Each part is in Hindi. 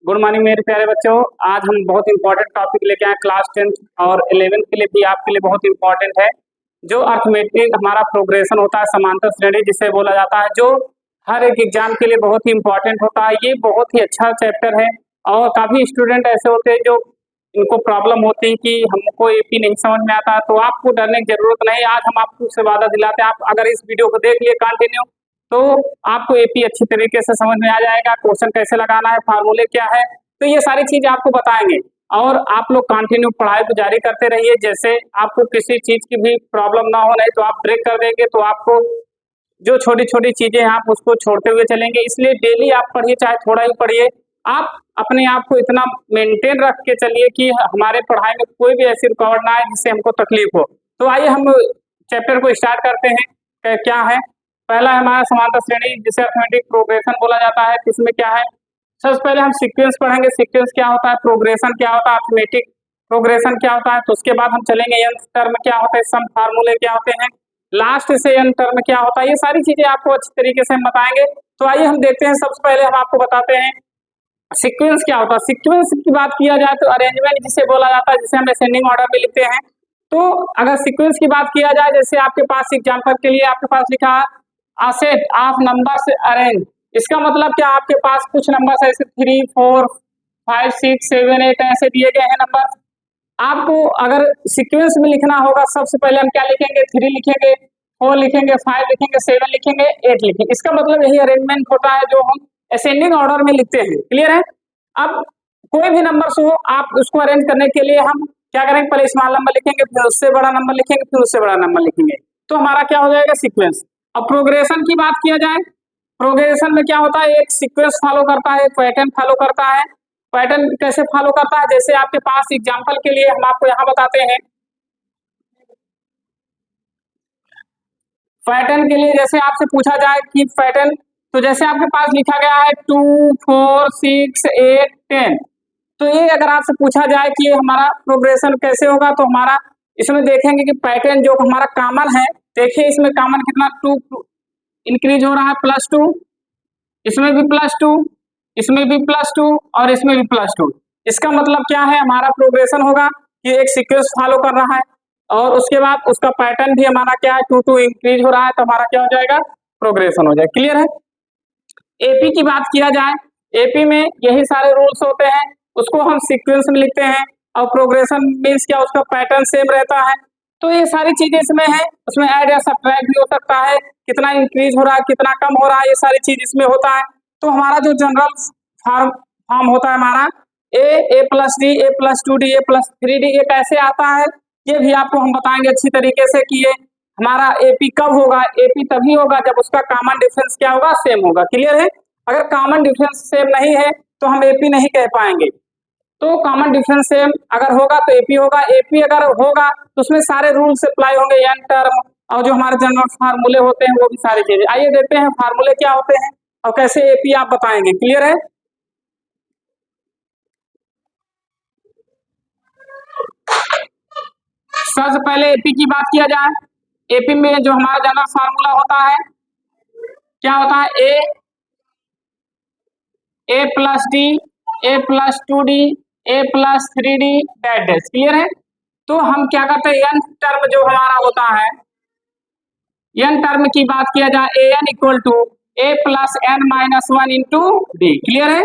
गुड मॉर्निंग मेरे प्यारे बच्चों। आज हम बहुत इंपॉर्टेंट टॉपिक लेके आए क्लास 10th और 11th के लिए भी आपके लिए बहुत इंपॉर्टेंट है। जो अर्थमेटिक हमारा प्रोग्रेशन होता है, समांतर श्रेणी जिसे बोला जाता है, जो हर एक एग्जाम के लिए बहुत ही इंपॉर्टेंट होता है। ये बहुत ही अच्छा चैप्टर है और काफी स्टूडेंट ऐसे होते हैं जो इनको प्रॉब्लम होती है कि हमको एपी नहीं समझ में आता, तो आपको डरने की जरूरत नहीं। आज हम आपको उससे वादा दिलाते हैं, आप अगर इस वीडियो को देख लिए कंटिन्यू तो आपको एपी अच्छी तरीके से समझ में आ जाएगा। क्वेश्चन कैसे लगाना है, फार्मूले क्या है, तो ये सारी चीज आपको बताएंगे। और आप लोग कंटिन्यू पढ़ाई को जारी करते रहिए। जैसे आपको किसी चीज की भी प्रॉब्लम ना हो, नहीं तो आप ब्रेक कर देंगे तो आपको जो छोटी छोटी चीजें आप उसको छोड़ते हुए चलेंगे। इसलिए डेली आप पढ़िए, चाहे थोड़ा ही पढ़िए। आप अपने आप को इतना मेंटेन रख के चलिए कि हमारे पढ़ाई में कोई भी ऐसी रुकावट ना आए जिससे हमको तकलीफ हो। तो आइए हम चैप्टर को स्टार्ट करते हैं। क्या है पहला है हमारा समांतर श्रेणी, जिसे अर्थमेटिक प्रोग्रेशन बोला जाता है। इसमें क्या है, सबसे पहले हम सीक्वेंस पढ़ेंगे। सीक्वेंस क्या होता है, प्रोग्रेशन क्या होता है, अर्थमेटिक प्रोग्रेशन क्या होता है। तो उसके बाद हम चलेंगे nth टर्म क्या होता है, सम फार्मूले क्या होते हैं, लास्ट से n टर्म क्या होता है। ये सारी चीजें आपको अच्छी तरीके से हम बताएंगे। तो आइए हम देखते हैं। सबसे पहले हम आपको बताते हैं सीक्वेंस क्या होता है। सीक्वेंस की बात किया जाए तो अरेंजमेंट जिसे बोला जाता है, जिसे हम असेंडिंग ऑर्डर में लिखते हैं। तो अगर सीक्वेंस की बात किया जाए, जैसे आपके पास एग्जांपल के लिए आपके पास लिखा है a set of numbers arranged, इसका मतलब क्या, आपके पास कुछ नंबर्स ऐसे 3 4 5 6 7 8 ऐसे दिए गए हैं नंबर। आपको अगर सीक्वेंस में लिखना होगा, सबसे पहले हम क्या लिखेंगे, 3 लिखेंगे, 4 लिखेंगे, 5 लिखेंगे, 7 लिखेंगे, 8 लिखेंगे। इसका मतलब यही अरेंजमेंट होता है जो हम असेंडिंग ऑर्डर में लिखते हैं। क्लियर है। अब कोई भी नंबर हो, आप उसको अरेंज करने के लिए हम क्या करेंगे, पहले स्मॉल नंबर लिखेंगे, फिर उससे बड़ा नंबर लिखेंगे, फिर उससे बड़ा नंबर लिखेंगे। तो हमारा क्या हो जाएगा, सीक्वेंस। अब प्रोग्रेशन की बात किया जाए, प्रोग्रेशन में क्या होता है, एक सीक्वेंस फॉलो करता है, पैटर्न फॉलो करता है। पैटर्न कैसे फॉलो करता है, जैसे आपके पास एग्जांपल के लिए हम आपको यहाँ बताते हैं। पैटर्न के लिए जैसे आपसे पूछा जाए कि पैटर्न, तो जैसे आपके पास लिखा गया है 2 4 6 8 10, तो ये अगर आपसे पूछा जाए कि हमारा प्रोग्रेशन कैसे होगा, तो हमारा इसमें देखेंगे कि पैटर्न जो हमारा कॉमन है, देखिए इसमें कॉमन कितना 2 इंक्रीज हो रहा है, +2, इसमें भी +2, इसमें भी +2 और इसमें भी +2। इसका मतलब क्या है, हमारा प्रोग्रेशन होगा कि एक सीक्वेंस फॉलो कर रहा है और उसके बाद उसका पैटर्न भी हमारा क्या है, 2 2 इंक्रीज हो रहा है, तो हमारा क्या हो जाएगा, प्रोग्रेशन हो जाएगा। क्लियर है। एपी की बात किया जाए, एपी में यही सारे रूल्स होते हैं, उसको हम सीक्वेंस में लिखते हैं। और प्रोग्रेशन मीन्स क्या, उसका पैटर्न सेम रहता है। तो ये सारी चीजें इसमें है, उसमें ऐड या सब्ट्रैक्ट भी हो सकता है, कितना इंक्रीज हो रहा है, कितना कम हो रहा है, ये सारी चीज इसमें होता है। तो हमारा जो जनरल फॉर्म होता है हमारा a+d, a+2d, a+3d, ये कैसे आता है, ये भी आपको हम बताएंगे अच्छी तरीके से कि ये हमारा एपी कब होगा। एपी तभी होगा जब उसका कॉमन डिफरेंस क्या होगा, सेम होगा। क्लियर है। अगर कॉमन डिफरेंस सेम नहीं है तो हम एपी नहीं कह पाएंगे। तो कॉमन डिफरेंस सेम अगर होगा तो एपी होगा। एपी अगर होगा तो उसमें सारे रूल्स अप्लाई होंगे, n टर्म और जो हमारे जनरल फार्मूले होते हैं वो भी सारी चीजें। आइए देखते हैं फार्मूले क्या होते हैं और कैसे एपी आप बताएंगे। क्लियर है। सबसे पहले एपी की बात किया जाए, एपी में जो हमारा जनरल फार्मूला होता है क्या होता है, a+d, a+2d, a+3d dash. Clear है। तो हम क्या करते हैं, n टर्म जो हमारा होता है, n टर्म की बात किया जाए, an equal to a+n-1 into d। Clear है।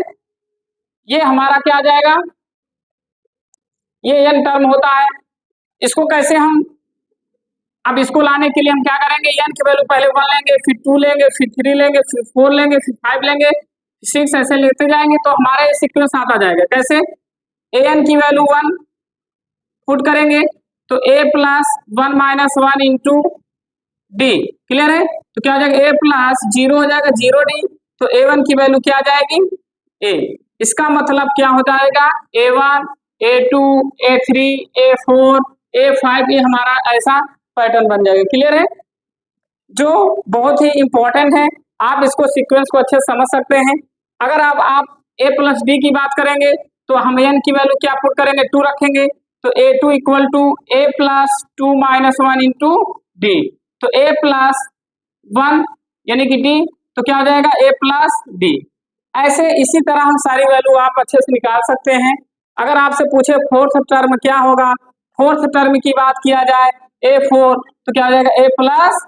ये हमारा क्या आ जाएगा, ये n टर्म होता है। इसको कैसे हम, अब इसको लाने के लिए हम क्या करेंगे, n की वैल्यू पहले 1 लेंगे, फिर 2 लेंगे, फिर 3 लेंगे, फिर 4 लेंगे, फिर 5 लेंगे, 6 ऐसे लेते जाएंगे तो हमारा ये सीक्वेंस आता जाएगा। कैसे, an की वैल्यू 1 पुट करेंगे तो a+1-1 इंटू डी। क्लियर है। तो क्या हो जाएगा, a+0 हो जाएगा 0d, तो a1 की वैल्यू क्या आ जाएगी, a। इसका मतलब क्या हो जाएगा, a1 a2 a3 a4 a5, ये हमारा ऐसा पैटर्न बन जाएगा। क्लियर है। जो बहुत ही इंपॉर्टेंट है, आप इसको सीक्वेंस को अच्छे समझ सकते हैं। अगर आप a+d की बात करेंगे तो हम n की वैल्यू क्या पुट करेंगे, 2 रखेंगे, तो a2 equal to a+2-1 into D. तो a+1 यानी कि d, तो क्या हो जाएगा a+d। ऐसे इसी तरह हम सारी वैल्यू आप अच्छे से निकाल सकते हैं। अगर आपसे पूछे फोर्थ टर्म क्या होगा, फोर्थ टर्म की बात किया जाए A4 तो क्या हो जाएगा A प्लस,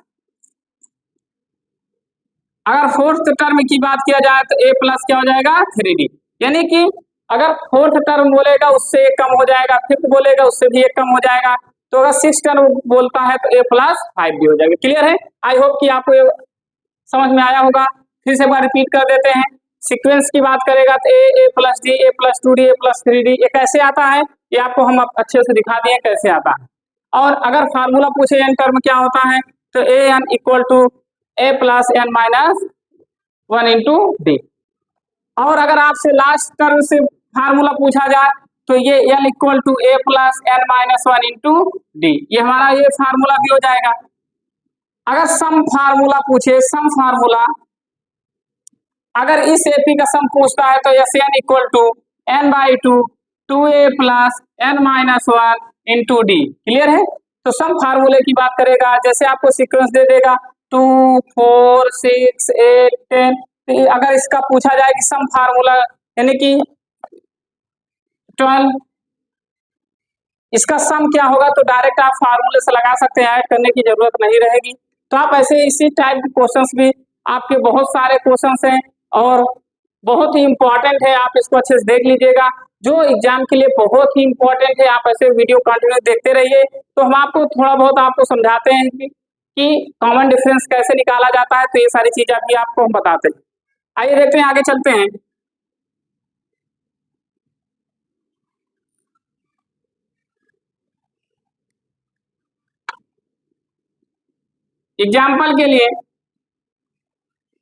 अगर फोर्थ टर्म की बात किया जाए तो A प्लस क्या हो जाएगा 3D। यानी कि अगर फोर्थ टर्म बोलेगा उससे एक कम हो जाएगा, फिफ्थ बोलेगा उससे भी एक कम हो जाएगा, तो अगर सिक्स टर्म बोलता है तो A प्लस 5 भी हो जाएगा। क्लियर है? आई होप कि आपको ये समझ में आया होगा। फिर से एक बार रिपीट कर देते हैं। सीक्वेंस की बात करेगा तो A plus D, A plus 2D, A plus 3D, ये कैसे आता है ये आपको हम अच्छे से दिखा दिए कैसे आता है। और अगर फार्मूला पूछे n टर्म क्या होता है तो an equal to A plus n minus 1 into D. और अगर आपसे लास्ट टर्म से फार्मूला पूछा जाए तो ये l equal to A plus n minus 1 into D, ये हमारा ये फार्मूला भी हो जाएगा। अगर सम फार्मूला पूछे, सम फार्मूला अगर इस एपी का सम पूछता है तो S N equal to N by two A plus N minus 1 into D. Clear है? तो सम फार्मूले की बात करेगा, जैसे आपको सीक्वेंस दे देगा 2 4 6 8 10, तो अगर इसका पूछा जाए कि सम फार्मूला यानी कि 12, इसका सम क्या होगा तो डायरेक्ट आप फार्मूले से लगा सकते हैं, ऐड करने की जरूरत नहीं रहेगी। तो आप ऐसे इसी टाइप के क्वेश्चंस भी आपके बहुत सारे क्वेश्चंस हैं और बहुत ही इंपॉर्टेंट है, आप इसको अच्छे से देख लीजिएगा, जो एग्जाम के लिए बहुत ही इंपॉर्टेंट है। आप ऐसे वीडियो कंटिन्यू देखते रहिए तो हम आपको थोड़ा बहुत आपको समझाते हैं कि कॉमन डिफरेंस कैसे निकाला जाता है, तो ये सारी चीजें अभी आपको हम बताते हैं। आइए देखते हैं, आगे चलते हैं। एग्जाम्पल के लिए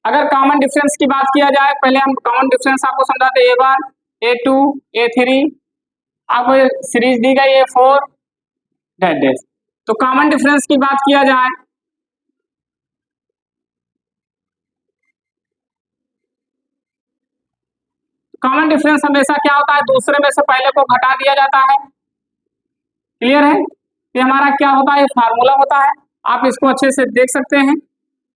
अगर कॉमन डिफरेंस की बात किया जाए, पहले हम कॉमन डिफरेंस आपको समझाते हैं। A1 A2 A3, अब सीरीज दी गई A4 डेट। तो कॉमन डिफरेंस की बात किया जाए कॉमन डिफरेंस हमेशा क्या होता है, दूसरे में से पहले को घटा दिया जाता है। क्लियर है? ये हमारा क्या होता है, फार्मूला होता है, आप इसको अच्छे से देख सकते हैं।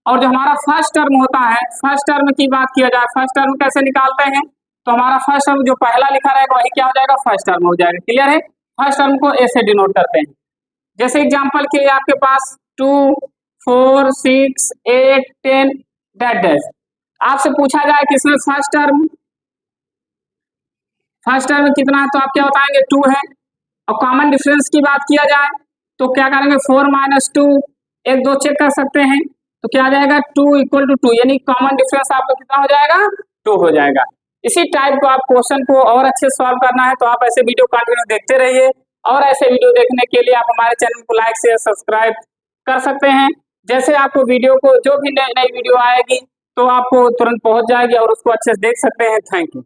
और जो हमारा फर्स्ट टर्म होता है, फर्स्ट टर्म की बात किया जाए, फर्स्ट टर्म कैसे निकालते हैं तो हमारा फर्स्ट टर्म जो पहला लिखा रहेगा वही क्या हो जाएगा, फर्स्ट टर्म हो जाएगा। क्लियर है? फर्स्ट टर्म को ए से डिनोट करते हैं। जैसे एग्जांपल के लिए आपके पास 2 4 6 8 10 डेट डेट, आपसे पूछा जाए कि इसमें फर्स्ट टर्म कितना है तो आप क्या बताएंगे 2 है। और कॉमन डिफरेंस की बात किया जाए तो क्या करेंगे 4 माइनस 2, एक दो चेक कर सकते हैं तो क्या आ जाएगा 2 इक्वल टू 2, यानी कॉमन डिफरेंस आपको कितना हो जाएगा 2 हो जाएगा। इसी टाइप को आप क्वेश्चन को और अच्छे सॉल्व करना है तो आप ऐसे वीडियो कंटिन्यू देखते रहिए। और ऐसे वीडियो देखने के लिए आप हमारे चैनल को लाइक शेयर सब्सक्राइब कर सकते हैं। जैसे आपको वीडियो को जो भी नई वीडियो आएगी तो आपको तुरंत पहुंच जाएगी और उसको अच्छे से देख सकते हैं। Thank you.